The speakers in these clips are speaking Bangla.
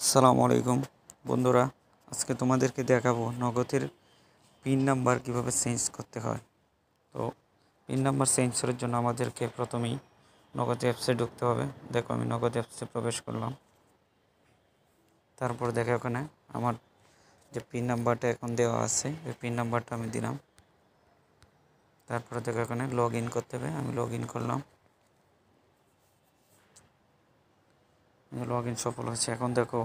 আসসালামু আলাইকুম বন্ধুরা, আজকে তোমাদেরকে দেখাবো নগদের পিন নাম্বার কিভাবে চেঞ্জ করতে হয়। তো পিন নাম্বার চেঞ্জ করার জন্য আমাদেরকে প্রথমেই নগদ অ্যাপসে ঢুকতে হবে। দেখো আমি নগদ অ্যাপসে প্রবেশ করলাম। তারপর দেখো ওখানে আমার যে পিন নাম্বারটা এখন দেওয়া আছে ওই পিন নাম্বারটা আমি দিলাম। তারপরে দেখো এখানে লগ ইন করতে হবে, আমি লগ ইন করলাম। লগ ইন সফল হয়েছে। এখন দেখো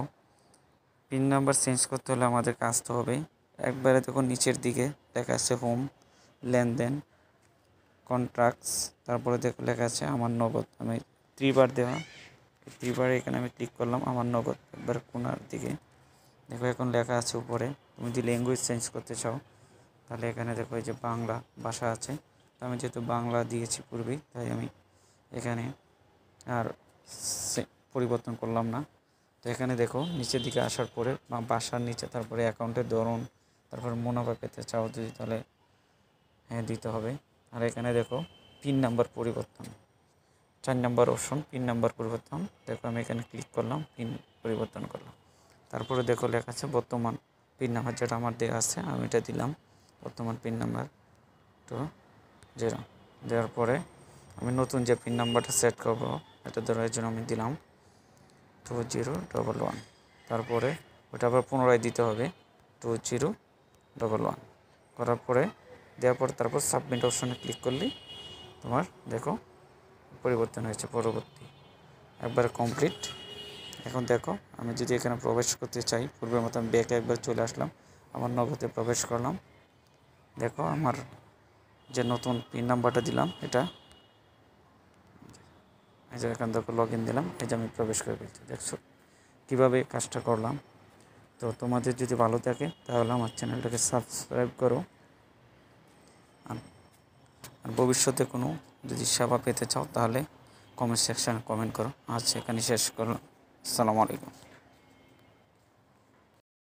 পিন নাম্বার চেঞ্জ করতে হলে আমাদেরকে আসতে হবে একবারে দেখো নিচের দিকে লেখা আছে হোম, লেনদেন, কন্ট্রাক্টস, তারপরে দেখো লেখা আছে আমার নগদ। আমি ত্রিবার দেওয়া, ত্রিবার এখানে আমি ক্লিক করলাম। আমার নগদ একবার কোনার দিকে দেখো এখন লেখা আছে উপরে। তুমি যদি ল্যাঙ্গুয়েজ চেঞ্জ করতে চাও তাহলে এখানে দেখো এই যে বাংলা ভাষা আছে। তো আমি যেহেতু বাংলা দিয়েছি পূর্বেই, তাই আমি এখানে আর পরিবর্তন করলাম না। তো এখানে দেখো নিচের দিকে আসার পরে বাসার নিচে তারপরে অ্যাকাউন্টের ধরন, তারপরে মুনাফা পেতে চাও যদি তাহলে হ্যাঁ দিতে হবে। আর এখানে দেখো পিন নাম্বার পরিবর্তন, 4 নম্বর অপশন পিন নাম্বার পরিবর্তন। দেখো আমি এখানে ক্লিক করলাম, পিন পরিবর্তন করলাম। তারপরে দেখো লেখা আছে বর্তমান পিন নাম্বার, যেটা আমার দেওয়া আছে আমি এটা দিলাম। বর্তমান পিন নাম্বার 20 দেওয়ার পরে আমি নতুন যে পিন নাম্বারটা সেট করবো এটা দেওয়ার জন্য আমি দিলাম 2011। তারপরে ওটা আবার পুনরায় দিতে হবে 2011 করার পরে দেওয়ার পর তারপর সাবমিট অপশনে ক্লিক করলেই তোমার দেখো পরিবর্তন হয়েছে। পরবর্তী একবার কমপ্লিট। এখন দেখো আমি যদি এখানে প্রবেশ করতে চাই পূর্বের মতো আমি ব্যাকে একবার চলে আসলাম, আমার নগদে প্রবেশ করলাম। দেখো আমার যে নতুন পিন নাম্বারটা দিলাম এটা এই যে এখান থেকে লগ ইন দিলাম, এই যে আমি প্রবেশ করে ফেলছি। দেখছো কীভাবে কাজটা করলাম। তো তোমাদের যদি ভালো থাকে তাহলে আমার চ্যানেলটাকে সাবস্ক্রাইব করো। আর ভবিষ্যতে কোনো যদি সেবা পেতে চাও তাহলে কমেন্ট সেকশানে কমেন্ট করো। আজ এখানে শেষ করলাম। আসসালামু আলাইকুম।